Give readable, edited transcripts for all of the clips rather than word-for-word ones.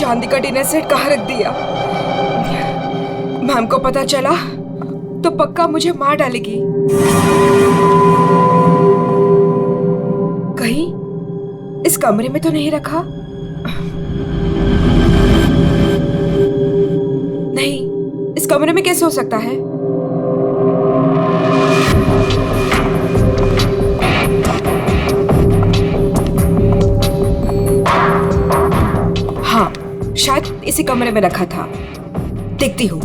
चांदी का dinner set कहाँ रख दिया? मैम को पता चला तो पक्का मुझे मार डालेगी। कहीं इस कमरे में तो नहीं रखा? नहीं, इस कमरे में कैसे हो सकता है? हाँ, शायद इसी कमरे में रखा था। देखती हूँ।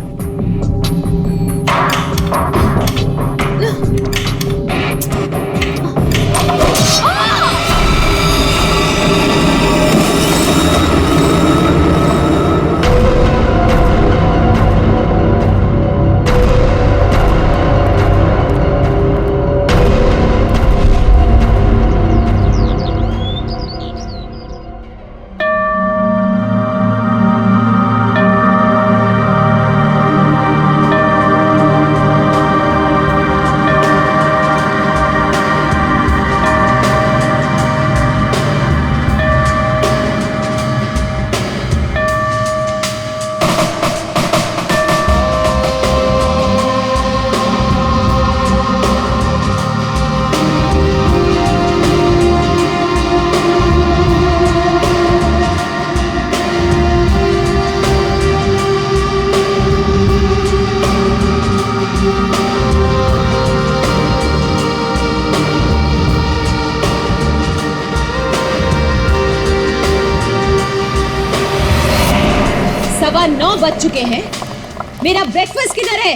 सवा 9 बज चुके हैं। मेरा ब्रेकफास्ट किधर है?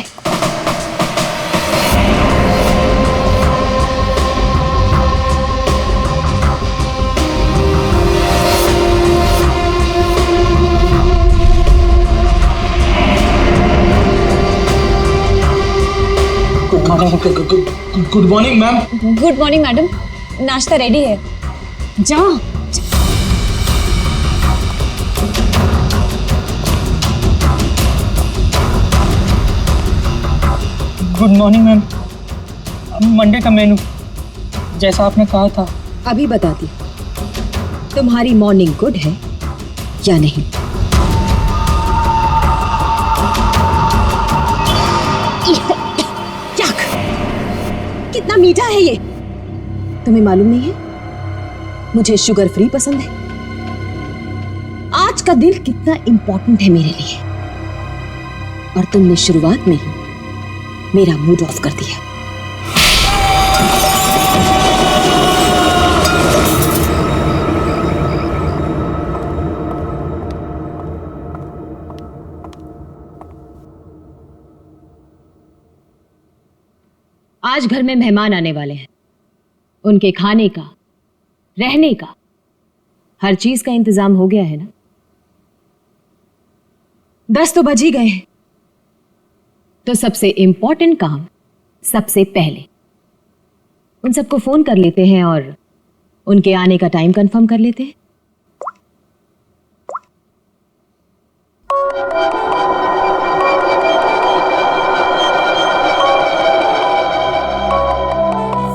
Good morning ma'am. Good morning madam, नाश्ता रेडी है, जाओ। Good morning ma'am. मंडे का मेनू जैसा आपने कहा था। अभी बताती तुम्हारी मॉर्निंग गुड है या नहीं। कितना मीठा है ये, तुम्हें मालूम नहीं है मुझे शुगर फ्री पसंद है। आज का दिन कितना इंपॉर्टेंट है मेरे लिए, और तुमने शुरुआत में ही मेरा मूड ऑफ कर दिया। आज घर में मेहमान आने वाले हैं, उनके खाने का, रहने का, हर चीज का इंतजाम हो गया है ना? 10 तो बज ही गए हैं, तो सबसे इंपॉर्टेंट काम सबसे पहले उन सबको फोन कर लेते हैं और उनके आने का टाइम कंफर्म कर लेते हैं।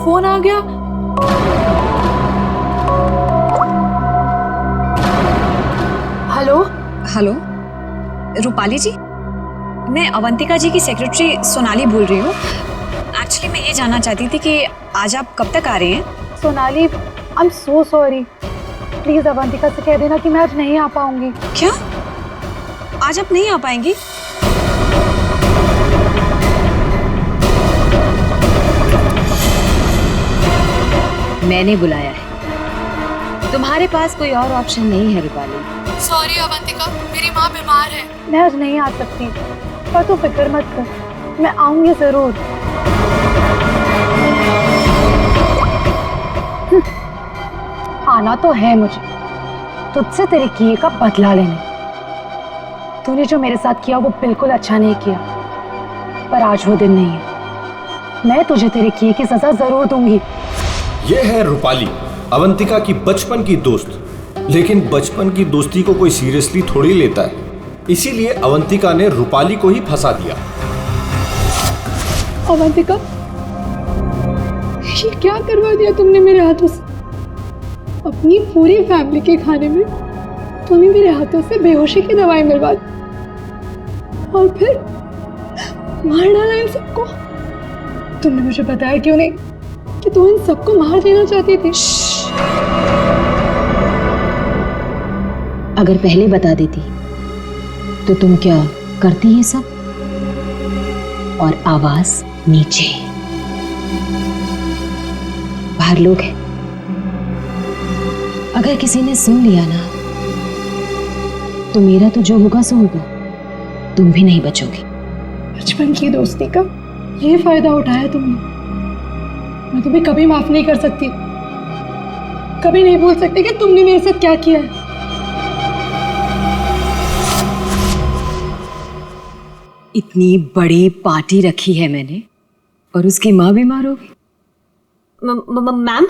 फोन आ गया। हेलो हेलो, रूपाली जी, मैं अवंतिका जी की सेक्रेटरी सोनाली बोल रही हूँ। एक्चुअली मैं ये जानना चाहती थी कि आज आप कब तक आ रहे हैं? Sonali, I am so sorry. Please Avantika से कह देना कि मैं आज नहीं आ पाऊंगी। क्या? आज आप नहीं आ पाएंगी? मैंने बुलाया है, तुम्हारे पास कोई और ऑप्शन नहीं है रूपाली। सॉरी अवंतिका, मेरी माँ बीमार है, मैं आज नहीं आ सकती, पर तू फिक्र मत कर, मैं आऊंगी जरूर। आना तो है मुझे, तुझसे तेरे किए का बदला लेने। तूने जो मेरे साथ किया वो बिल्कुल अच्छा नहीं किया, पर आज वो दिन नहीं है। मैं तुझे तेरे किए की सजा जरूर दूंगी। ये है रूपाली, अवंतिका की बचपन की दोस्त। लेकिन बचपन की दोस्ती को कोई सीरियसली थोड़ी लेता है, इसीलिए अवंतिका ने रूपाली को ही फंसा दिया। अवंतिका, ये क्या करवा दिया तुमने मेरे हाथों से? अपनी पूरी फैमिली के खाने में तूने मेरे हाथों से बेहोशी की दवाई मिलवा दी और फिर मार डाला इन सबको। तुमने मुझे बताया क्यों नहीं कि तू इन सबको मार देना चाहती थी? अगर पहले बता देती तो तुम क्या करती ये सब? और आवाज नीचे, बाहर लोग हैं, अगर किसी ने सुन लिया ना तो मेरा तो जो होगा सो होगा, तुम भी नहीं बचोगी। बचपन की दोस्ती का ये फायदा उठाया तुमने। मैं तुम्हें कभी माफ नहीं कर सकती, कभी नहीं भूल सकती कि तुमने मेरे साथ क्या किया है। इतनी बड़ी पार्टी रखी है मैंने और उसकी माँ बीमार हो गई। मैम,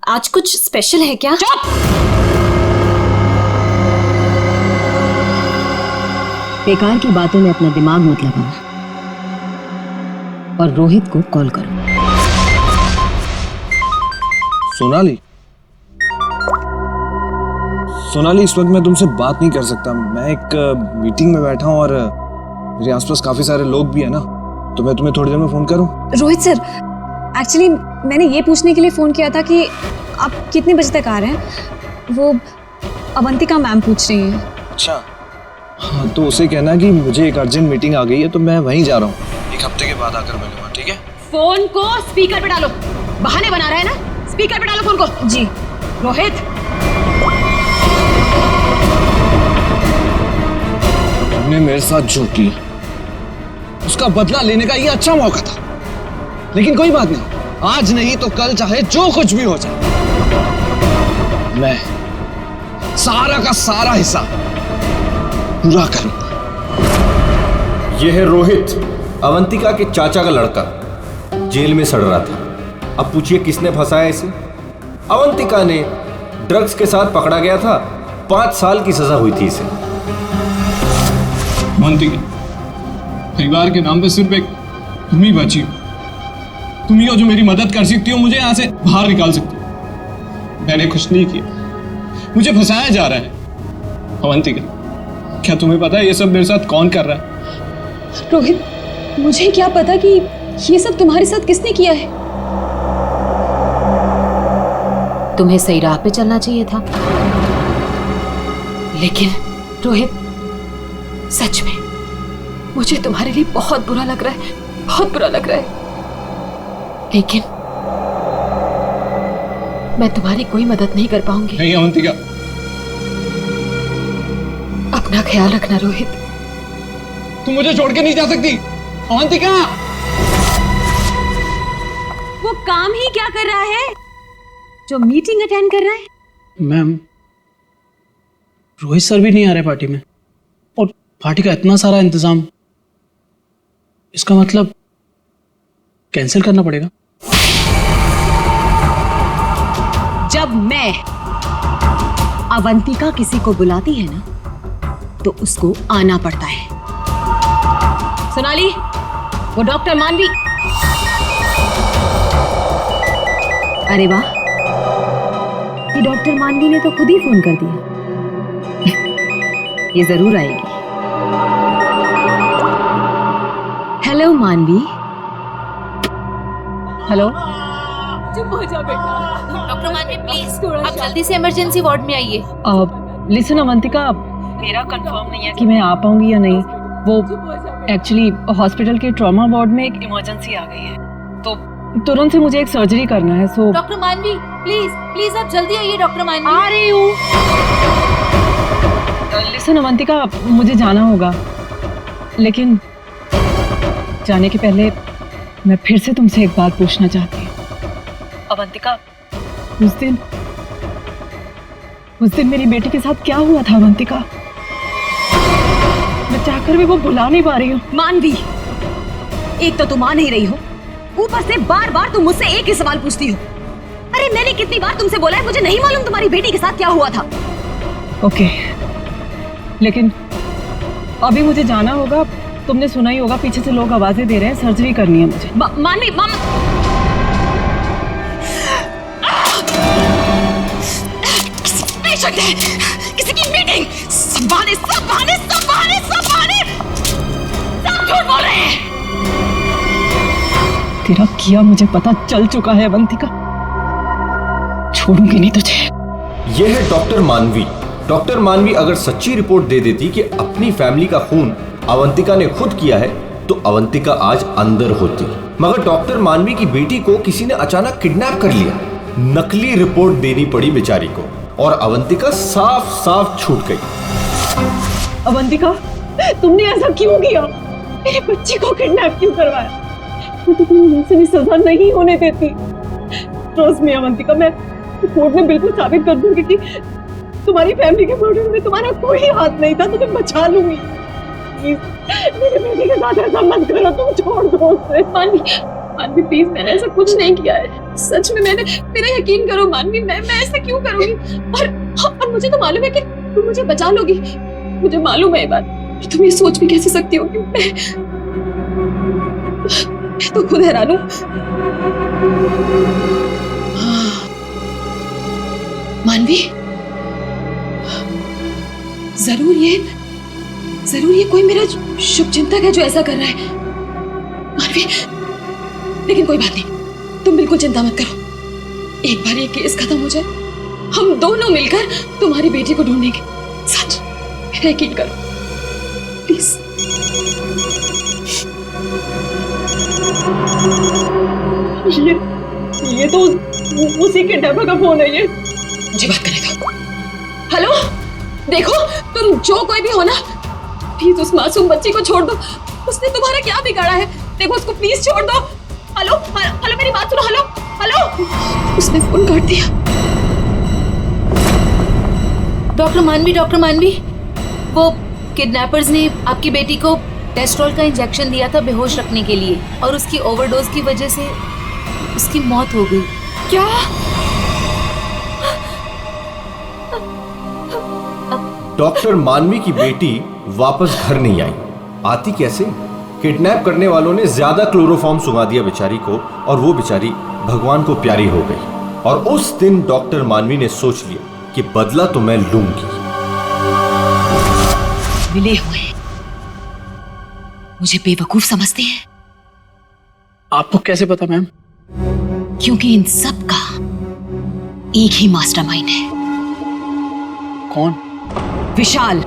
आज कुछ स्पेशल है क्या? चुप! बेकार की बातों में अपना दिमाग मत लगाना और रोहित को कॉल करो। सोनाली, इस वक्त मैं तुमसे बात नहीं कर सकता। मैं एक मीटिंग में बैठा हूँ और मेरे आसपास काफी सारे लोग भी है ना, तो मैं तुम्हें थोड़ी देर में फोन करूँ? रोहित सर, एक्चुअली मैंने ये पूछने के लिए फ़ोन किया था कि आप कितने बजे तक आ रहे हैं। वो अवंतिका मैम पूछ रही हैं। अच्छा, हाँ तो उसे कहना कि मुझे एक अर्जेंट मीटिंग आ गई है तो मैं वहीं जा रहा हूँ। एक हफ्ते के बाद आकर मिलूंगा, ठीक है? फोन को स्पीकर पे डालो। बहाने बना रहा है ना, स्पीकर पे डालो फोन को। जी। रोहित, तुमने मेरे साथ जो किया उसका बदला लेने का ये अच्छा मौका था, लेकिन कोई बात नहीं, आज नहीं तो कल चाहे जो कुछ भी हो जाए, मैं सारा का सारा हिस्सा पूरा करूंगा। यह है रोहित, अवंतिका के चाचा का लड़का, जेल में सड़ रहा था। अब पूछिए किसने फंसाया इसे? अवंतिका ने। ड्रग्स के साथ पकड़ा गया था, 5 साल की सजा हुई थी इसे। अवंतिका, परिवार के नाम पे सिर्फ एक तुम ही बची हो। तुम ही हो जो मेरी मदद कर सकती हो, मुझे यहाँ से बाहर निकाल सकती हो। मैंने कुछ नहीं किया, मुझे फंसाया जा रहा है। अवंतिका, क्या तुम्हें पता है ये सब मेरे साथ कौन कर रहा है? रोहित, मुझे क्या पता कि ये सब तुम्हारे साथ किसने किया है। तुम्हें सही राह पे चलना चाहिए था। लेकिन रोहित, सच में मुझे तुम्हारे लिए बहुत बुरा लग रहा है, बहुत बुरा लग रहा है। लेकिन मैं तुम्हारी कोई मदद नहीं कर पाऊंगी। नहीं अवंतिका, अपना ख्याल रखना रोहित। तुम मुझे छोड़ के नहीं जा सकती। अवंतिका, वो काम ही क्या कर रहा है जो मीटिंग अटेंड कर रहा है? मैम, रोहित सर भी नहीं आ रहे पार्टी में और पार्टी का इतना सारा इंतजाम, इसका मतलब कैंसिल करना पड़ेगा। जब मैं अवंतिका किसी को बुलाती है ना तो उसको आना पड़ता है। सोनाली, वो डॉक्टर मानवी। अरे वाह, ये डॉक्टर मानवी ने तो खुद ही फोन कर दिया। ये जरूर आएगी। हेलो मानवी। हेलो, डॉक्टर मानवी प्लीज, आप जल्दी से इमरजेंसी वार्ड में आइए। लिसन अवंतिका, मेरा कंफर्म नहीं है कि मैं आ पाऊंगी या नहीं। वो एक्चुअली हॉस्पिटल के ट्रॉमा वार्ड में एक इमरजेंसी आ गई है, तो तुरंत से मुझे एक सर्जरी करना है। सो डॉक्टर मानवी प्लीज प्लीज आप जल्दी आइए। डॉक्टर मानवी, आ रही हूँ। लिसन अवंतिका, मुझे जाना होगा, लेकिन जाने के पहले मैं फिर से तुमसे एक बात पूछना चाहती हूँ। अवंतिका, उस दिन मेरी बेटी के साथ क्या हुआ था? अवंतिका, मैं चाहकर भी वो भुला नहीं पा रही हूँ। मानवी, एक तो तुम आ नहीं रही हो, ऊपर से बार बार तुम मुझसे एक ही सवाल पूछती हो। अरे मैंने कितनी बार तुमसे बोला है मुझे नहीं मालूम तुम्हारी बेटी के साथ क्या हुआ था। ओके, लेकिन अभी मुझे जाना होगा। तुमने सुना ही होगा, पीछे से लोग आवाजें दे रहे हैं, सर्जरी करनी है मुझे। मानवी, किसी की बेटी बहाने, सब बहाने, सब बहाने, सब बहाने, सब झूठ बोल रहे हैं। तेरा किया मुझे पता चल चुका है अवंतिका, छोड़ूंगी नहीं तुझे। यह है डॉक्टर मानवी। डॉक्टर मानवी अगर सच्ची रिपोर्ट दे देती कि अपनी फैमिली का खून अवंतिका ने खुद किया है तो अवंतिका आज अंदर होती, मगर डॉक्टर मानवी की बेटी को किसी ने अचानक किडनैप कर लिया। नकली रिपोर्ट देनी पड़ी बेचारी को और अवंतिका साफ साफ छूट गई। अवंतिका, तुमने ऐसा क्यों किया? मेरे बच्चे को किडनैप क्यों करवाया? मैं तो तुम्हें वैसे भी सजा नहीं होने देती। ट्रस्ट मी अवंतिका, मैं कोर्ट में बिल्कुल साबित कर दूंगी कि तुम्हारी फैमिली के मर्डर में तुम्हारा कोई हाथ नहीं था। तुम्हें बचा लूंगी। प्लीज मेरे बेटे के साथ ऐसा मत करो, तुम छोड़ दो उसे। मानवी प्लीज, मैंने ऐसा कुछ नहीं किया है, सच में मैंने, मेरा यकीन करो मानवी, मैं ऐसा क्यों करूंगी? और मुझे तो मालूम है कि तुम मुझे बचा लोगी, मुझे मालूम है ये बात। तुम ये सोच भी कैसे सकती हो कि मैं तो खुद हैरान हूं। मानवी, जरूर ये कोई मेरा शुभचिंतक है जो ऐसा कर रहा है। मानवी, लेकिन कोई बात नहीं, तुम बिल्कुल चिंता मत करो। एक बार ये केस खत्म हो जाए, हम दोनों मिलकर तुम्हारी बेटी को ढूंढेंगे। सच, मेरा यकीन करो प्लीज। ये तो उसी के डब्बा का फोन है। ये मुझे बात करने दो। हेलो, देखो तुम जो कोई भी हो ना, प्लीज उस मासूम बच्ची को छोड़ दो। उसने तुम्हारा क्या बिगाड़ा है? देखो उसको प्लीज छोड़ दो। हेलो हेलो, मेरी बात सुनो। हेलो हेलो, उसने फोन काट दिया। डॉक्टर मानवी, वो किडनैपर्स ने आपकी बेटी को टेस्ट्रोल का इंजेक्शन दिया था बेहोश रखने के लिए, और उसकी ओवरडोज की वजह से उसकी मौत हो गई। क्या? डॉक्टर मानवी की बेटी वापस घर नहीं आई। आती कैसे? किडनैप करने वालों ने ज्यादा क्लोरोफॉर्म सुंघा दिया बेचारी को और वो बेचारी भगवान को प्यारी हो गई। और उस दिन डॉक्टर मानवी ने सोच लिया कि बदला तो मैं लूंगी। मिले हुए मुझे बेवकूफ समझते हैं। आपको कैसे पता मैम? क्योंकि इन सब का एक ही मास्टरमाइंड है। कौन? विशाल,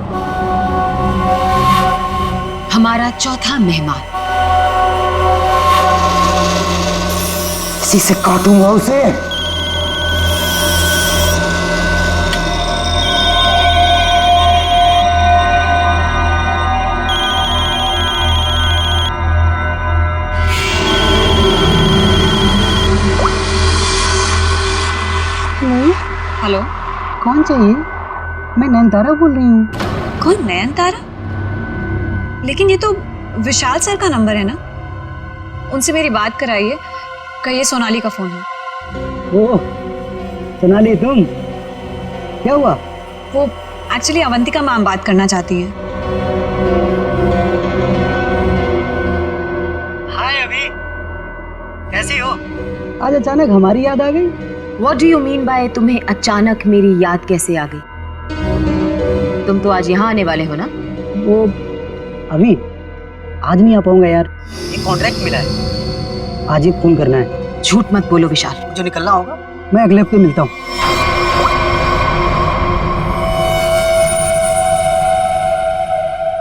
हमारा चौथा मेहमान। इसी से काटूंगा उसे। हेलो, कौन चाहिए? मैं नयनतारा बोल रही हूँ। कौन? नयनतारा? लेकिन ये तो विशाल सर का नंबर है ना, उनसे मेरी बात कराइए। कहिए सोनाली का फोन है। ओह सोनाली, तुम? क्या हुआ? वो एक्चुअली अवंतिका मैम बात करना चाहती है। हाय अभी, कैसी हो? आज अचानक हमारी याद आ गई। What do you mean by तुम्हें अचानक मेरी याद कैसे आ गई? तुम तो आज यहाँ आने वाले हो ना? वो अभी आज नहीं आ पाऊंगा यार, एक कॉन्ट्रैक्ट मिला है, आज ही फोन करना है। झूठ मत बोलो विशाल। जो निकलना होगा मैं अगले हफ्ते मिलता हूँ।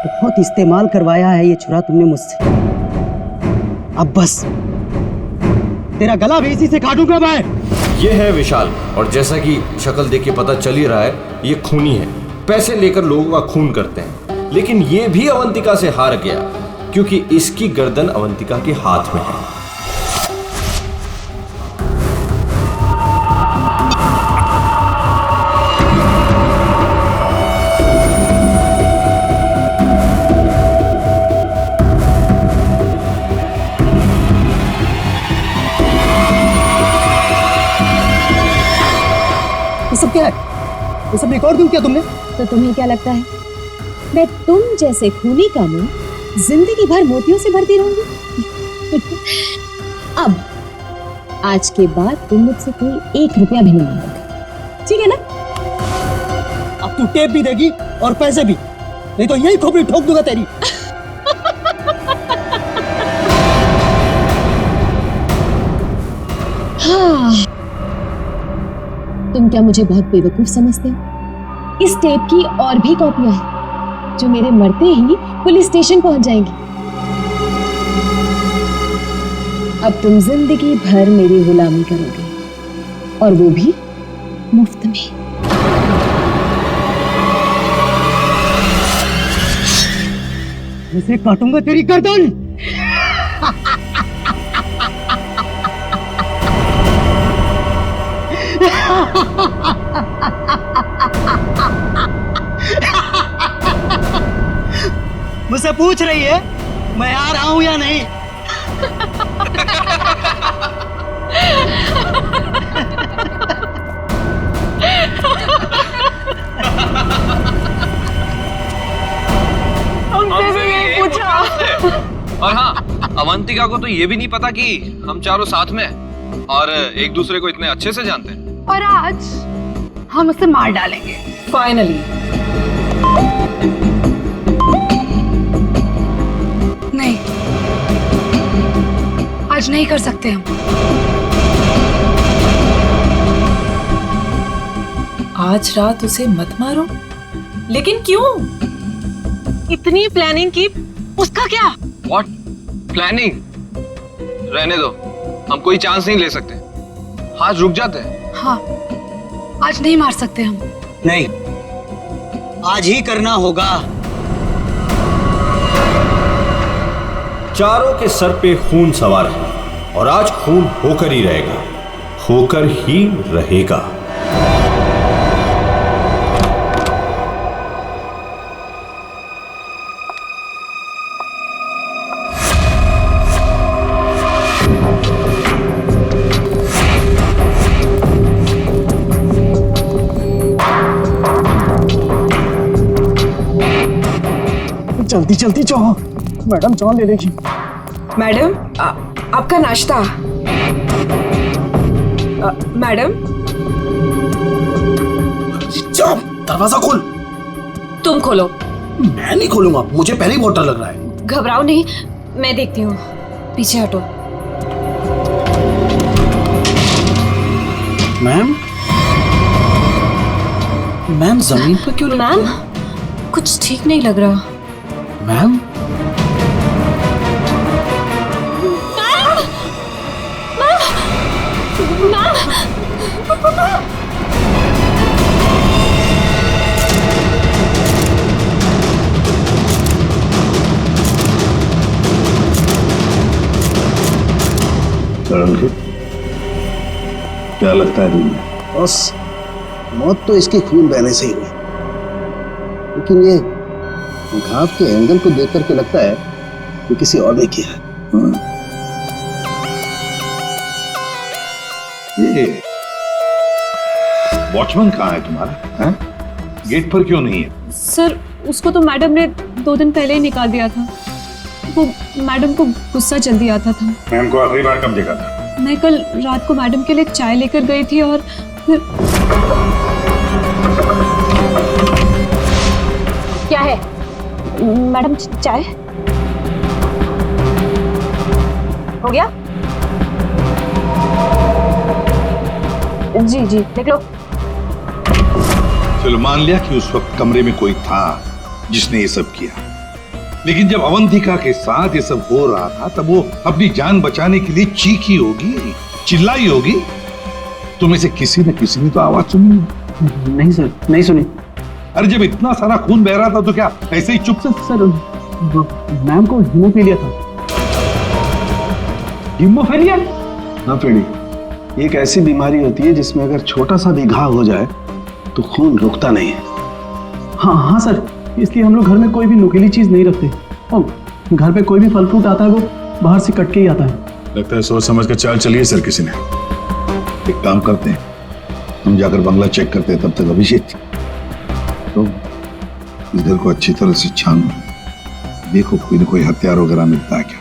बहुत इस्तेमाल करवाया है ये छुरा तुमने मुझसे, अब बस तेरा गला भी इसी से काटूंगा मैं। ये है विशाल, और जैसा कि शक्ल देख के पता चल ही रहा है, ये खूनी है। पैसे लेकर लोगों का खून करते हैं, लेकिन ये भी अवंतिका से हार गया क्योंकि इसकी गर्दन अवंतिका के हाथ में है। ये सब क्या है? ये सब रिकॉर्ड क्यों किया तुमने? तो तुम्हें क्या लगता है मैं तुम जैसे खूनी का मुंह जिंदगी भर मोतियों से भरती रहूंगी? अब आज के बाद तुम मुझसे कोई 1 रुपया भी नहीं मांगोगे, ठीक है ना? अब तू टेप भी देगी और पैसे भी, नहीं तो यही खोपड़ी ठोक दूंगा तेरी। हाँ, तुम क्या मुझे बहुत बेवकूफ समझते हो? इस टेप की और भी कॉपियां हैं जो मेरे मरते ही पुलिस स्टेशन पहुंच जाएंगी। अब तुम जिंदगी भर मेरी गुलामी करोगे, और वो भी मुफ्त में। इसे काटूंगा तेरी गर्दन। मुझसे पूछ रही है मैं आ रहा हूं या नहीं? और हाँ, अवंतिका को तो ये भी नहीं पता कि हम चारों साथ में हैं और एक दूसरे को इतने अच्छे से जानते हैं। और आज हम उसे मार डालेंगे फाइनली। नहीं, आज नहीं कर सकते हम। आज रात उसे मत मारो। लेकिन क्यों? इतनी प्लानिंग की, उसका क्या? What planning? रहने दो, हम कोई चांस नहीं ले सकते। आज रुक जाते हैं। हाँ, आज नहीं मार सकते हम। नहीं, आज ही करना होगा। चारों के सर पे खून सवार है और आज खून होकर ही रहेगा, होकर ही रहेगा। जल्दी जल्दी जाओ, मैडम जान ले लेगी। मैडम, आपका नाश्ता। मैडम, जाओ, दरवाजा खोल। तुम खोलो। मैं नहीं खोलूंगा, मुझे पहले ही बहुत डर लग रहा है। घबराओ नहीं, मैं देखती हूँ। पीछे हटो। मैम, मैम जमीन पर क्यों? मैम, कुछ ठीक नहीं लग रहा। मैम, क्या लगता है तुम्हें? बस मौत तो इसके खून बहने से ही हुई, लेकिन ये घाव के एंगल को देख करके लगता है कि किसी और ने किया है। ये वॉचमैन कहाँ है तुम्हारा? हैं? गेट पर क्यों नहीं है? सर, उसको तो मैडम ने 2 दिन पहले ही निकाल दिया था। वो मैडम को गुस्सा जल्दी आता था। मैम को आखिरी बार कब देखा था? मैं कल रात को मैडम के लिए चाय लेकर गई थी और फिर... क्या है मैडम? चाय हो गया? जी जी, देख लो। चलो मान लिया कि उस वक्त कमरे में कोई था जिसने ये सब किया, लेकिन जब अवंतिका के साथ ये सब हो रहा था तब वो अपनी जान बचाने के लिए चीखी होगी, चिल्लाई होगी। तुम्हें से किसी न किसी ने तो आवाज सुनी। नहीं सर, नहीं सुनी। अरे जब इतना सारा खून बह रहा था तो क्या ऐसे ही चुप से? सर, मैम को हीमोफीलिया था। हीमोफीलिया? हाँ फ्रेडी, ये एक ऐसी बीमारी होती है जिसमें अगर छोटा सा भी घाव हो जाए तो खून रुकता नहीं है। हाँ हाँ सर, इसलिए हम लोग घर में कोई भी नुकीली चीज नहीं रखते। और घर पे कोई भी फल फ्रूट आता है वो बाहर से कट के ही आता है। लगता है सोच समझ कर चाल चलिए सर किसी ने। एक काम करते हैं, हम जाकर बंगला चेक करते हैं, तब तक अभिषेक तो इधर को अच्छी तरह से छानो, देखो कोई न कोई हथियार वगैरह मिलता है क्या।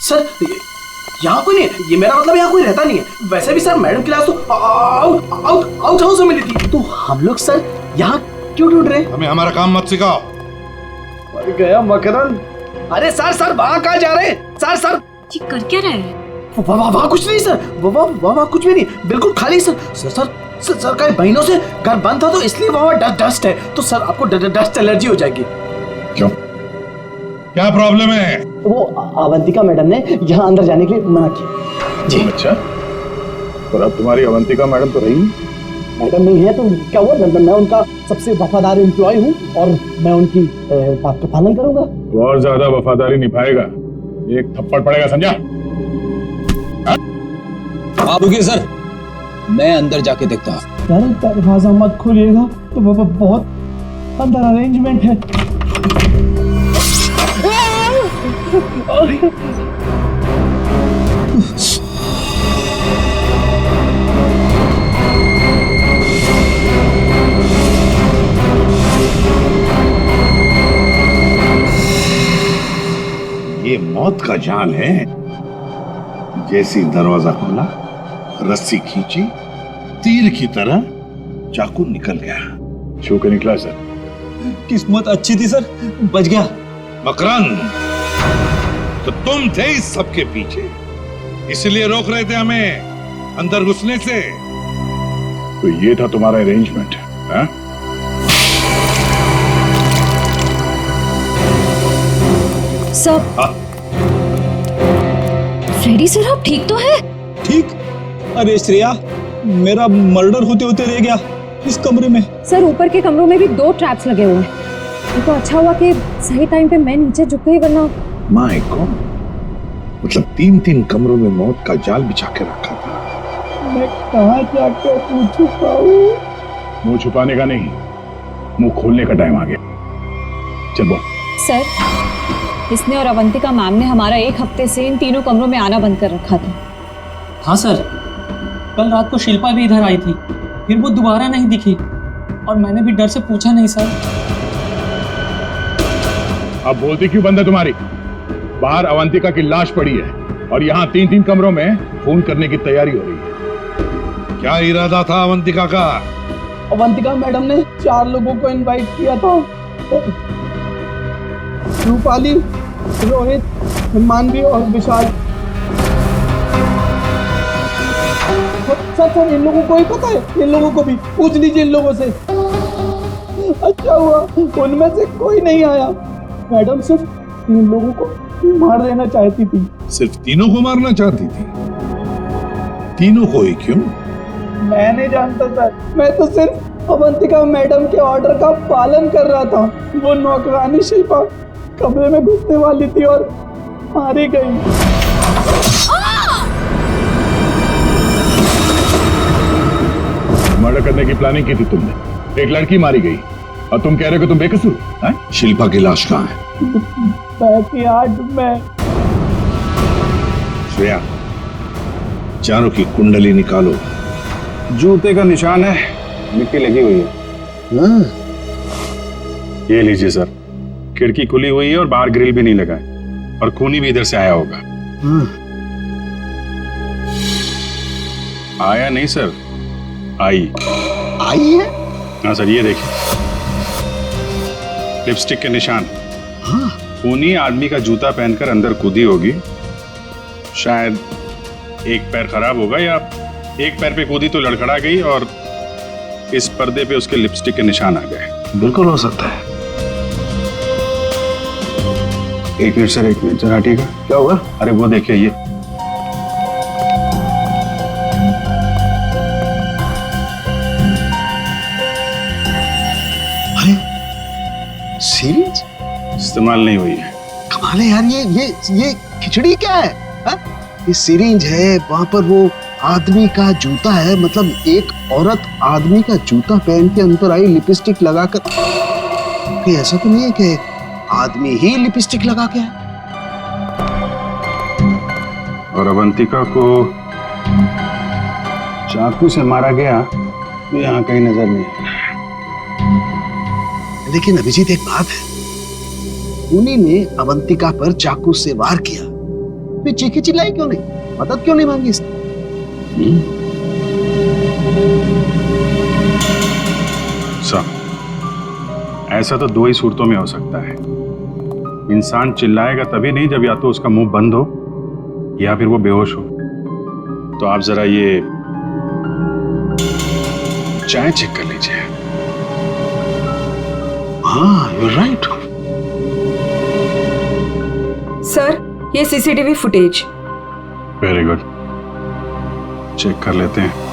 सर, यहाँ कोई नहीं है। ये मेरा मतलब यहाँ कोई रहता नहीं है। वैसे भी सर मैडम की लाश तो आउट हाउस में मिली थी। तो हम लोग सर यहाँ क्यों ढूंढ रहे हैं? हमें हमारा काम मत सिखाओ। मर गया मकरंद। अरे सर वहां कहाँ जा रहे हैं? सर ये कर क्या रहे हैं? वहाँ कुछ नहीं सर, वहाँ कुछ भी नहीं, बिल्कुल खाली सर कई महीनों से घर बंद था तो इसलिए वहाँ डस्ट है, तो सर आपको डस्ट एलर्जी हो जाएगी। क्यों, क्या प्रॉब्लम है? वो अवंतिका मैडम ने यहाँ अंदर जाने के लिए मना किया जी। अच्छा, और अब तुम्हारी अवंतिका मैडम तो रही मैडम नहीं है तो क्या हुआ, मैं उनका सबसे वफादार एम्प्लॉय हूँ और मैं उनकी बात का पालन करूंगा। और ज्यादा वफादारी निभाएगा एक थप्पड़ पड़ेगा, समझा? आप रुकिए सर, मैं अंदर जाके देखता हूँ। सर दरवाजा मत खोलिएगा, तो बहुत अंदर अरेंजमेंट है। ये मौत का जाल है। जैसे दरवाजा खोला, रस्सी खींची, तीर की तरह चाकू निकल गया। छू के निकला सर। किस्मत अच्छी थी सर, बच गया। मकरंद, तो तुम थे इस सबके पीछे, इसलिए रोक रहे थे हमें अंदर घुसने से। तो ये था तुम्हारा अरेंजमेंट, हाँ? सर, फ्रेडी सर आप ठीक तो है? ठीक? अरे श्रेया, मेरा मर्डर होते होते रह गया इस कमरे में। सर ऊपर के कमरों में भी 2 ट्रैप्स लगे हुए हैं। ये तो अच्छा हुआ कि सही टाइम पे मैं नीचे झुक गई, वरना माय गॉड, मतलब 3 कमरों में मौत का जाल बिछा के रखा था। मैं कहाँ जाकर मुंह छुपाऊं? मुंह छुपाने का नहीं, मुंह खोलने का टाइम आ गया। चल बोल। सर, इसने और अवंतिका मैम ने हमारा 1 हफ्ते से इन 3 कमरों में आना बंद कर रखा था। हाँ सर, कल रात को शिल्पा भी इधर आई थी, फिर वो दोबारा नहीं दिखी और मैंने भी डर से पूछा नहीं सर। अब बोलती क्यों बंद है तुम्हारी? बाहर अवंतिका की लाश पड़ी है और यहाँ 3 कमरों में खून करने की तैयारी हो रही है। क्या इरादा था अवंतिका का? अवंतिका मैडम ने 4 लोगों को इनवाइट किया था। रूपाली, रोहित, मानवी और विशाल। सर इन लोगों को ही पता है, इन लोगों को भी पूछ लीजिए इन लोगों से। अच्छा हुआ उनमें से कोई नहीं आया। मैडम सिर्फ इन लोगों को मार देना चाहती थी। सिर्फ तीनों को मारना चाहती थी? तीनों को ही क्यों? मैं नहीं जानता सर, मैं तो सिर्फ अवंतिका मैडम के ऑर्डर का पालन कर रहा था। वो नौकरानी शिल्पा कमरे में घुसने वाली थी और मारी गई। मर्डर करने की प्लानिंग की थी तुमने, एक लड़की मारी गई और तुम कह रहे हो कि तुम बेकसूर हैं? शिल्पा की लाश कहाँ है? बैकयार्ड में। श्रेया, चारों की कुंडली निकालो। जूते का निशान है, मिट्टी लगी हुई है। ये लीजिए सर, खिड़की खुली हुई है और बाहर ग्रिल भी नहीं लगा है और खूनी भी इधर से आया होगा। आया नहीं सर, आई है? हाँ सर, ये देखिए लिपस्टिक के निशान। हाँ। खूनी आदमी का जूता पहनकर अंदर कूदी होगी। शायद एक पैर खराब होगा या एक पैर पे कूदी तो लड़खड़ा गई और इस पर्दे पे उसके लिपस्टिक के निशान आ गए। बिल्कुल हो सकता है। एक मिनट सर, एक मिनट जरा हटिएगा। क्या हुआ? अरे वो देखिए, ये सीरीज इस्तेमाल नहीं हुई है। कमाल है यार, ये खिचड़ी क्या है? हा? ये सिरिंज है, वहां पर वो आदमी का जूता है, मतलब एक औरत आदमी का जूता पहन के अंदर आई लिपस्टिक लगाकर। कहीं ऐसा तो नहीं है कि आदमी ही लिपस्टिक लगा के आया? और अवंतिका को चाकू से मारा गया तो यहाँ कहीं नजर नहीं आया। लेकिन अभिजीत एक बात है, उन्हीं ने अवंतिका पर चाकू से वार किया, फिर चीखी चिल्लाई क्यों नहीं? मदद क्यों नहीं मांगी इसने? ऐसा तो 2 ही सूरतों में हो सकता है। इंसान चिल्लाएगा तभी नहीं जब या तो उसका मुंह बंद हो या फिर वो बेहोश हो। तो आप जरा ये चाय चेक कर लीजिए। हाँ, यू आर राइट। सर, ये CCTV footage. Very good, check कर लेते हैं।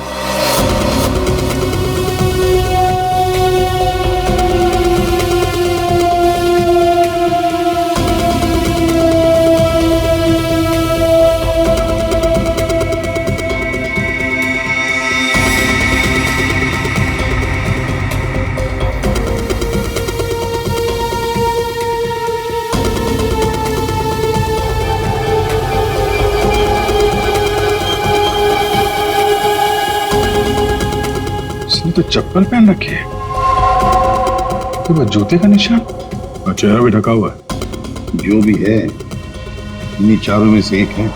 इसने तो चप्पल पहन रखी है, तो वो जूते का निशान और चेहरा भी ढका हुआ है। जो भी है, इन्हीं चारों में से एक है।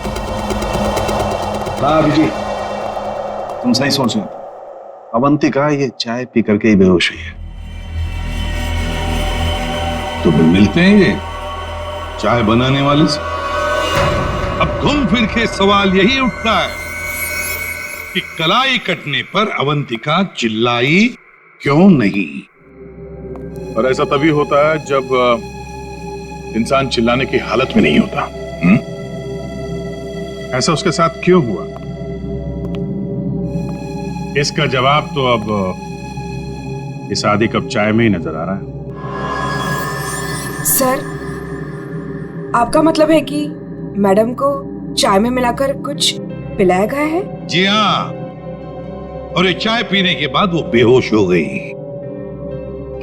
हाँ अभिजीत, तुम सही सोच रहे हो। अवंतिका ये चाय पी करके ही बेहोश हुई है। तो फिर मिलते हैं ये चाय बनाने वाले से। अब घूम फिर के सवाल यही उठता है कि कलाई कटने पर अवंतिका चिल्लाई क्यों नहीं? और ऐसा तभी होता है जब इंसान चिल्लाने की हालत में नहीं होता। ऐसा उसके साथ क्यों हुआ? इसका जवाब तो अब इस आधी कप चाय में ही नजर आ रहा है। सर, आपका मतलब है कि मैडम को चाय में मिलाकर कुछ पिलाया गया है? जी हाँ, और ये चाय पीने के बाद वो बेहोश हो गई।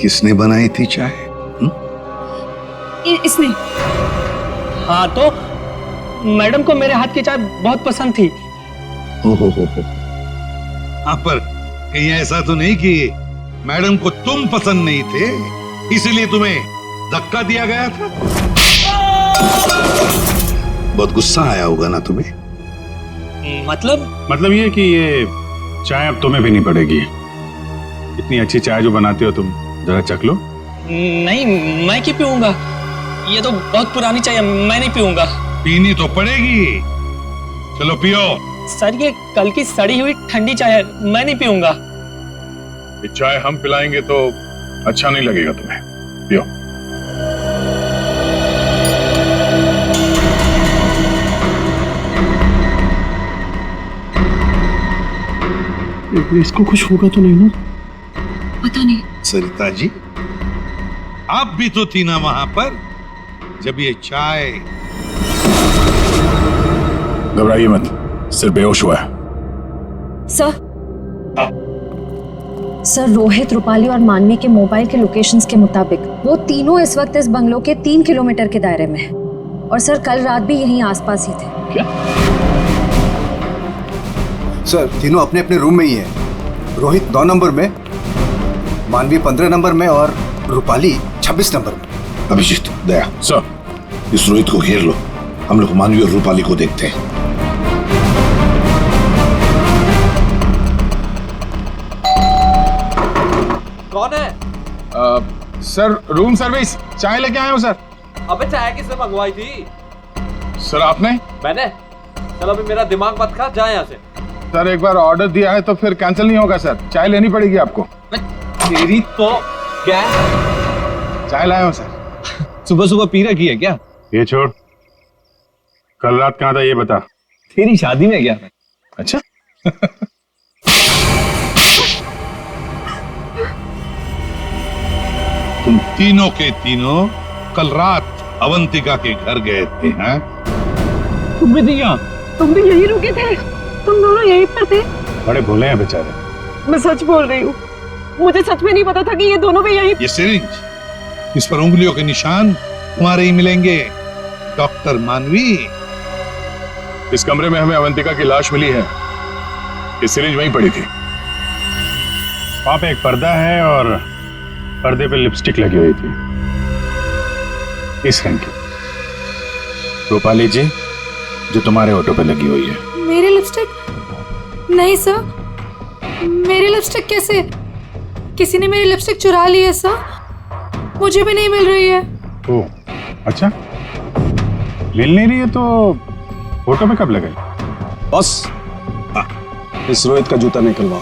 किसने बनाई थी चाय? इसने। हाँ, तो मैडम को मेरे हाथ की चाय बहुत पसंद थी। हो। हाँ, पर कहीं ऐसा तो नहीं कि मैडम को तुम पसंद नहीं थे इसलिए तुम्हें धक्का दिया गया था? बहुत गुस्सा आया होगा ना तुम्हें? मतलब ये कि ये चाय अब तुम्हें पीनी पड़ेगी। इतनी अच्छी चाय जो बनाते हो तुम, जरा चख लो। नहीं, मैं क्यों पीऊंगा? ये तो बहुत पुरानी चाय है, मैं नहीं पीऊंगा। पीनी तो पड़ेगी। चलो पियो। सर, ये कल की सड़ी हुई ठंडी चाय है, मैं नहीं पीऊंगा। ये चाय हम पिलाएंगे तो अच्छा नहीं लगेगा तुम्हें। पियो। इसको कुछ होगा तो नहीं ना? पता नहीं। सरिता जी, आप भी तो थी ना वहां पर जब ये चाय। घबराइए मत, सिर्फ बेहोश हुआ है। सर, रोहित, रूपाली और मानवी के मोबाइल के लोकेशंस के मुताबिक वो तीनों इस वक्त इस बंगलो के 3 किलोमीटर के दायरे में हैं। और सर, कल रात भी यहीं आसपास ही थे। क्या? सर, तीनों अपने अपने रूम में ही है। रोहित 9 नंबर में, मानवी 15 नंबर में और रूपाली 26 नंबर में। अभिजीत, दया सर, इस रोहित को घेर लो। हम लोग मानवी और रूपाली को देखते हैं। कौन है? सर, रूम सर्विस, चाय लेके आए हो सर। अबे चाय किसने मंगवाई थी? सर, आपने? मैंने। चलो अभी मेरा दिमाग मत खा, जा यहाँ से। सर, एक बार ऑर्डर दिया है तो फिर कैंसिल नहीं होगा सर। चाय लेनी पड़ेगी आपको। तेरी तो क्या? चाय लाया हूँ सर। सुबह सुबह पी रखी है क्या? ये छोड़, कल रात कहाँ था ये बता। तेरी शादी में गया था। अच्छा। तुम तीनों के तीनों कल रात अवंतिका के घर गए थे, हैं? तुम भी दिया? तुम भी यही रुके थे? तुम दोनों यहीं पर थे? बड़े भोले हैं बेचारे। मैं सच बोल रही हूँ, मुझे सच में नहीं पता था कि ये दोनों भी यहीं। ये सिरिंज, इस पर उंगलियों के निशान तुम्हारे ही मिलेंगे, डॉक्टर मानवी। इस कमरे में हमें अवंतिका की लाश मिली है। ये सिरिंज वहीं पड़ी थी। वहां पे एक पर्दा है और पर्दे पे लिपस्टिक लगी हुई थी, इस रंग की। रूपाली जी, जो तुम्हारे ऑटो पे लगी हुई है। मेरी लिपस्टिक? नहीं सर, मेरी लिपस्टिक कैसे? किसी ने मेरी लिपस्टिक चुरा ली है सर, मुझे भी नहीं मिल रही है। ओह, अच्छा, मिल नहीं रही है तो फोटो पे कब लगाई? बस इस रोहित का जूता निकलवाओ।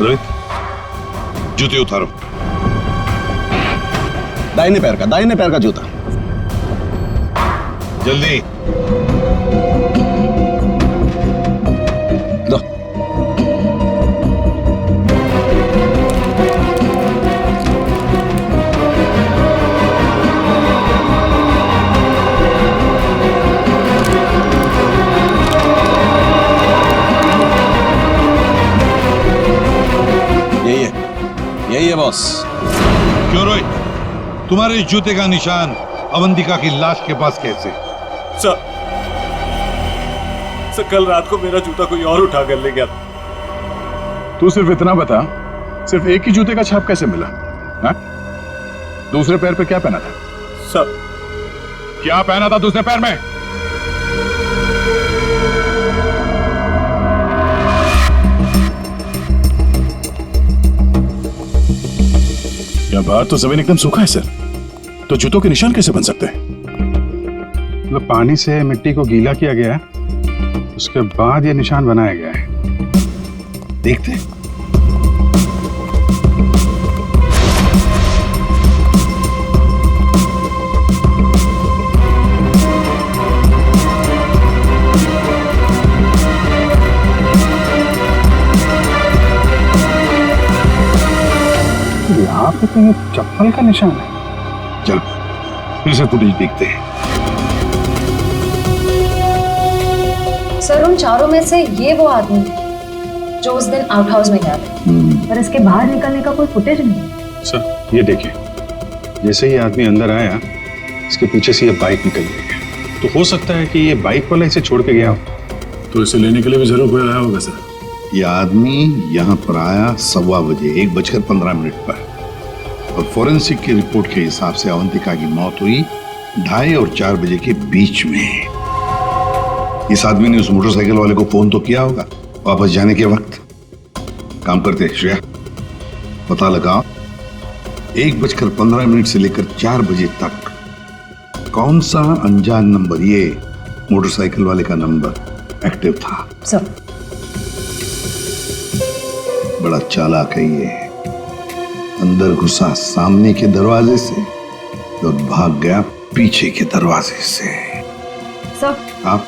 रोहित, जूते उतारो। दाहिने पैर का जूता। जल्दी। दो। यही है बॉस। क्यों रोहित, तुम्हारे इस जूते का निशान अवंतिका की लाश के पास कैसे? सर, कल रात को मेरा जूता कोई और उठा कर ले गया। तू सिर्फ इतना बता, सिर्फ एक ही जूते का छाप कैसे मिला? हा? दूसरे पैर पे क्या पहना था? सर, क्या पहना था दूसरे पैर में? क्या बात, तो जमीन एकदम सूखा है सर, तो जूतों के निशान कैसे बन सकते हैं? मतलब पानी से मिट्टी को गीला किया गया है, उसके बाद ये निशान बनाया गया है। देखते हैं। यहाँ पे तो ये चप्पल का निशान है। चल फिर से फुटेज देखते हैं। सर, उन चारों में से ये वो आदमी है जो उस दिन आउट हाउस में गया था, पर इसके बाहर निकलने का कोई फुटेज नहीं है। सर ये देखिए, जैसे ये आदमी अंदर आया, इसके पीछे से ये बाइक निकल गई, तो हो सकता है कि ये बाइक वाला इसे छोड़ के गया हो, तो इसे लेने के लिए भी जरूर कोई आया होगा सर। ये आदमी यहाँ पर आया 1:15 बजे, 1:15 पर, और फोरेंसिक की रिपोर्ट के हिसाब से अवंतिका की मौत हुई 2:30 और 4 बजे के बीच में। इस आदमी ने उस मोटरसाइकिल वाले को फोन तो किया होगा वापस जाने के वक्त। काम करते हैं श्रेया, पता लगाओ 1:15 से लेकर 4 बजे तक कौन सा अनजान नंबर, ये मोटरसाइकिल वाले का नंबर एक्टिव था। सर, बड़ा चालाक है ये, अंदर घुसा सामने के दरवाजे से और भाग गया पीछे के दरवाजे से। सर, आप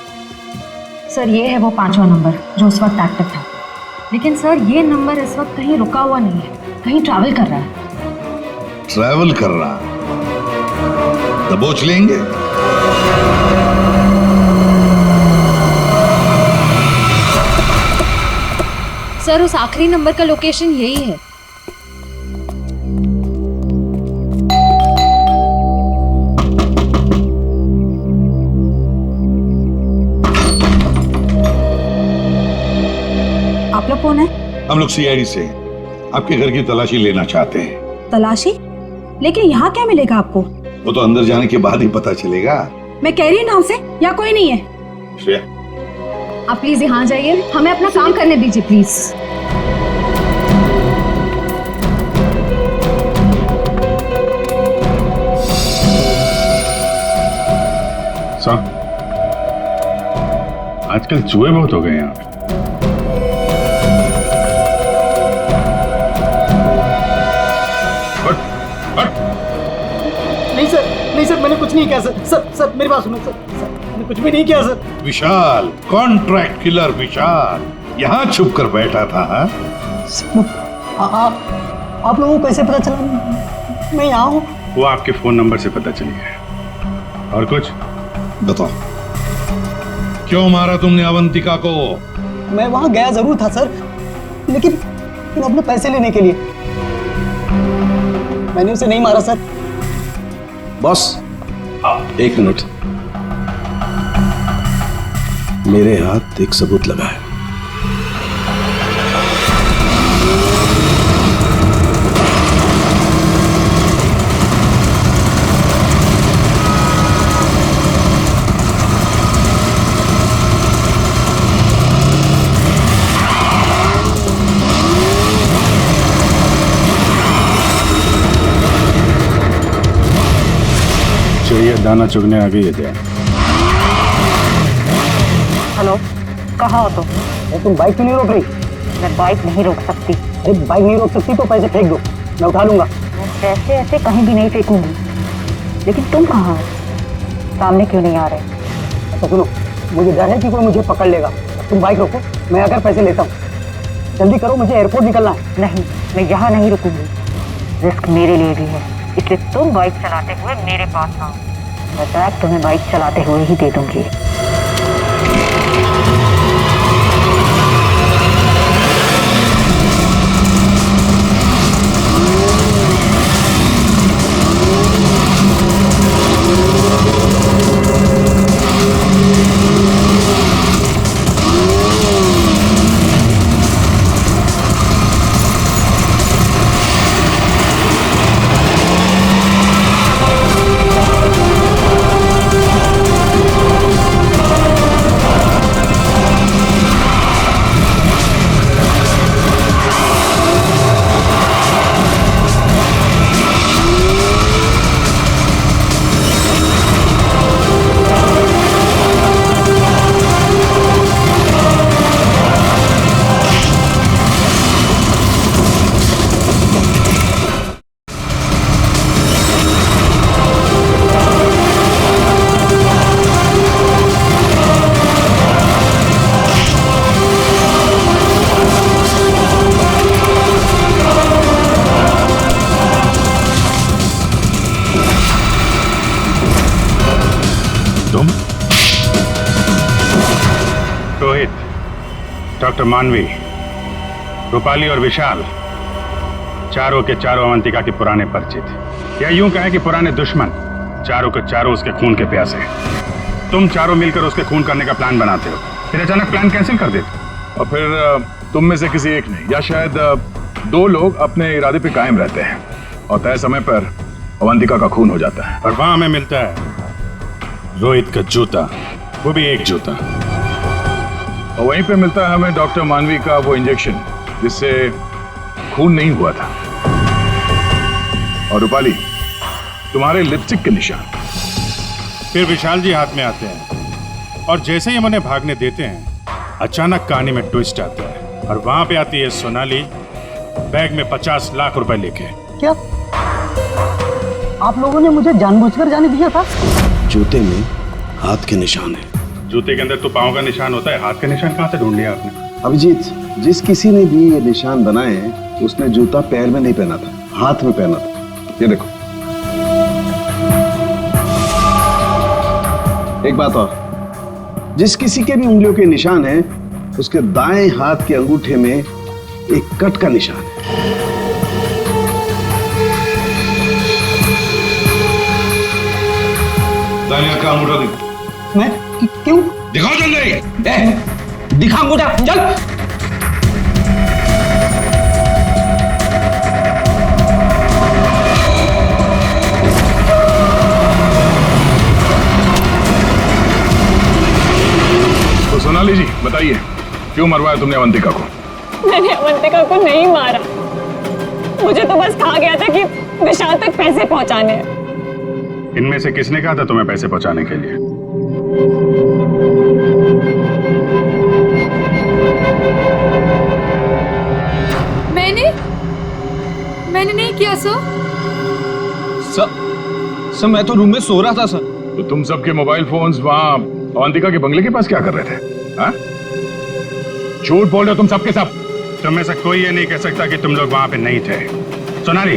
सर ये है वो 5वां नंबर जो उस वक्त एक्टिव था, लेकिन सर ये नंबर इस वक्त कहीं रुका हुआ नहीं है, कहीं ट्रैवल कर रहा है। ट्रैवल कर रहा, दबोच लेंगे। सर, उस आखिरी नंबर का लोकेशन यही है। आप लोग कौन है? हम लोग सीआईडी से आपके घर की तलाशी लेना चाहते हैं। तलाशी? लेकिन यहाँ क्या मिलेगा आपको? वो तो अंदर जाने के बाद ही पता चलेगा। मैं कह रही हूँ ना उसे, यहाँ कोई नहीं है। श्रेया, आप प्लीज यहाँ जाइए, हमें अपना काम करने दीजिए प्लीज। साहब, आजकल चूहे बहुत हो गए यहाँ पे। नहीं सर, मैंने कुछ नहीं किया सर। सर मेरी बात सुनो सर, मैंने कुछ भी नहीं किया सर। विशाल, कॉन्ट्रैक्ट किलर विशाल, यहाँ छुप कर बैठा था। आप लोगों को कैसे पता चला मैं यहाँ हूँ? वो आपके फोन नंबर से पता चली है। और कुछ बताओ, क्यों मारा तुमने अवंतिका को? मैं वहाँ गया जरूर था सर, लेकिन अपने पैसे लेने के लिए। मैंने उसे नहीं मारा सर। बॉस, एक मिनट, मेरे हाथ एक सबूत लगा है। दाना चुगने आ गई है जया। हेलो, कहाँ हो तुम बाइक क्यों नहीं रोक रही? मैं बाइक नहीं रोक सकती। अरे बाइक नहीं रोक सकती तो पैसे फेंक दो, मैं उठा लूंगा। मैं पैसे ऐसे कहीं भी नहीं फेंकूंगी। लेकिन तुम कहाँ हो? सामने क्यों नहीं आ रहे? अच्छा सुनो, मुझे डर है कि कोई मुझे पकड़ लेगा। तुम बाइक रोको, मैं आकर पैसे लेता हूँ। जल्दी करो, मुझे एयरपोर्ट निकलना है। नहीं, मैं यहाँ नहीं रुकूंगी। रिस्क मेरे लिए भी है, इसलिए तुम बाइक चलाते हुए मेरे पास आओ। मैं बैग तुम्हें बाइक चलाते हुए ही दे दूंगी। डॉक्टर मानवी, रूपाली और विशाल चारों के चारों अवंतिका के पुराने परिचित, या यूं कहें कि पुराने दुश्मन। चारों के चारों उसके खून के प्यासे। तुम चारों मिलकर उसके खून करने का प्लान बनाते हो, फिर अचानक प्लान कैंसिल कर देते हो। और फिर तुम में से किसी एक ने या शायद दो लोग अपने इरादे पे कायम रहते हैं और तय समय पर अवंतिका का खून हो जाता है। और वहां हमें मिलता है रोहित का जूता, वो भी एक जूता। और वहीं पे मिलता है हमें डॉक्टर मानवी का वो इंजेक्शन जिससे खून नहीं हुआ था। और रूपाली, तुम्हारे लिपस्टिक के निशान। फिर विशाल जी हाथ में आते हैं और जैसे ही हम उन्हें भागने देते हैं, अचानक कहानी में ट्विस्ट आता है और वहां पे आती है सोनाली बैग में 50 लाख रुपए लेके। क्या आप लोगों ने मुझे जानबूझकर जाने दिया था? जूते में हाथ के निशान है। जूते के अंदर तो पांव का निशान होता है, हाथ का निशान कहाँ से ढूंढ लिया आपने? अभिजीत, जिस किसी ने भी ये निशान बनाए हैं उसने जूता पैर में नहीं पहना था, हाथ में पहना था। ये देखो। एक बात और, जिस किसी के भी उंगलियों के निशान हैं उसके दाएं हाथ के अंगूठे में एक कट का निशान है। दाएं हाथ का अंगूठा दिखाओ। मैं क्यों? दिखाओ जल्दी। दिखा अंगूठा, चल। तो सोनाली जी बताइए, क्यों मरवाया तुमने अवंतिका को? मैंने अवंतिका को नहीं मारा, मुझे तो बस कहा गया था कि विशाल तक पैसे पहुंचाने हैं। इनमें से किसने कहा था तुम्हें पैसे पहुंचाने के लिए? मैंने नहीं किया सर। सर मैं तो रूम में सो रहा था सर। तो तुम सबके मोबाइल फोन्स वहां अवंतिका के बंगले के पास क्या कर रहे थे? हाँ? झूठ बोल रहे हो तुम सबके सब। तुम में से कोई ये नहीं कह सकता कि तुम लोग वहां पे नहीं थे। सोनाली,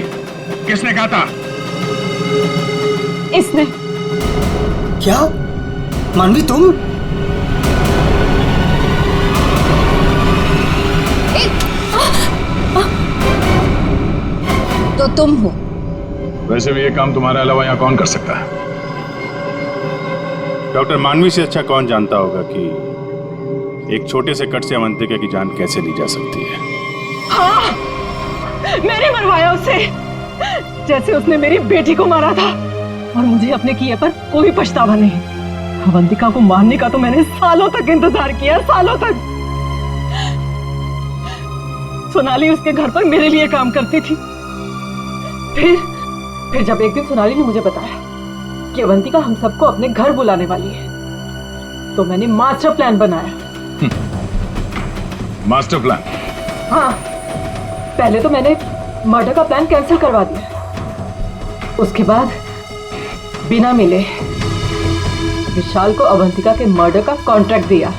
किसने कहा था? इसने। क्या मानवी तुम? तो तुम हो। वैसे भी ये काम तुम्हारे अलावा यहाँ कौन कर सकता है? डॉक्टर मानवी से अच्छा कौन जानता होगा कि एक छोटे से कट से अवंतिका की जान कैसे ली जा सकती है। हाँ, मैंने मरवाया उसे, जैसे उसने मेरी बेटी को मारा था। और मुझे अपने किए पर कोई पछतावा नहीं। अवंतिका को मारने का तो मैंने सालों तक इंतजार किया, सालों तक। सोनाली उसके घर पर मेरे लिए काम करती थी। फिर जब एक दिन सोनाली ने मुझे बताया कि अवंतिका हम सबको अपने घर बुलाने वाली है, तो मैंने मास्टर प्लान बनाया। Master plan? हाँ, पहले तो मैंने मर्डर का प्लान कैंसिल करवा दिया, उसके बाद बिना मिले विशाल को अवंतिका के मर्डर का कॉन्ट्रैक्ट दिया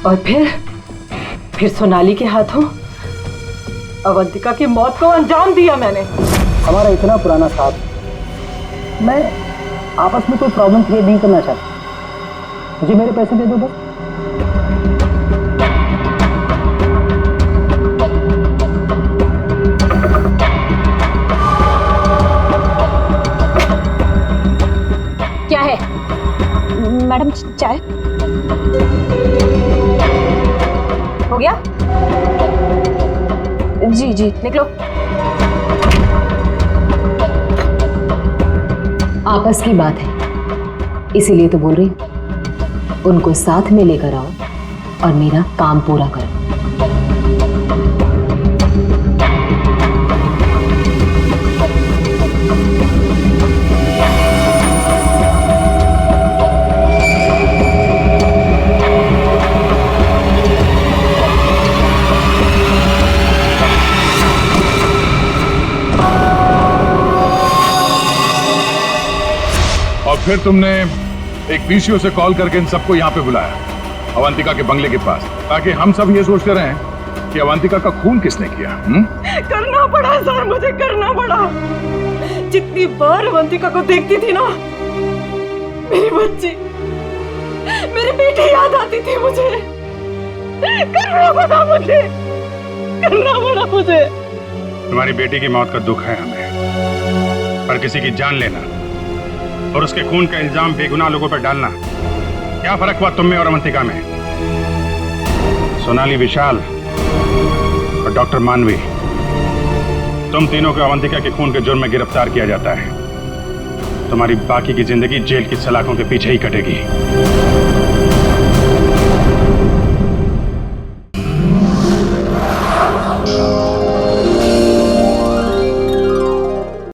और फिर सोनाली के हाथों अवंतिका की मौत को अंजाम दिया मैंने। हमारा इतना पुराना साथ, मैं आपस में कोई प्रॉब्लम क्रिएट नहीं करना चाहता। मुझे मेरे पैसे दे दो बस। क्या है मैडम? चाय हो गया? जी जी, निकलो। आपस की बात है, इसीलिए तो बोल रही हूँ, उनको साथ में लेकर आओ और मेरा काम पूरा करो। और फिर तुमने एक पीसीओ से कॉल करके इन सबको यहाँ पे बुलाया, अवंतिका के बंगले के पास, ताकि हम सब ये सोचते रहें कि अवंतिका का खून किसने किया। करना पड़ा सर, मुझे करना पड़ा। जितनी बार अवंतिका को देखती थी ना, मेरी बच्ची, मेरी बेटी याद आती थी मुझे। करना पड़ा मुझे, करना पड़ा मुझे। तुम्हारी बेटी की मौत का दुख है हमें, पर किसी की जान लेना और उसके खून का इल्जाम बेगुनाह लोगों पर डालना, क्या फर्क हुआ तुम में और अवंतिका में? सोनाली, विशाल और डॉक्टर मानवी, तुम तीनों को अवंतिका के खून के जुर्म में गिरफ्तार किया जाता है। तुम्हारी बाकी की जिंदगी जेल की सलाखों के पीछे ही कटेगी।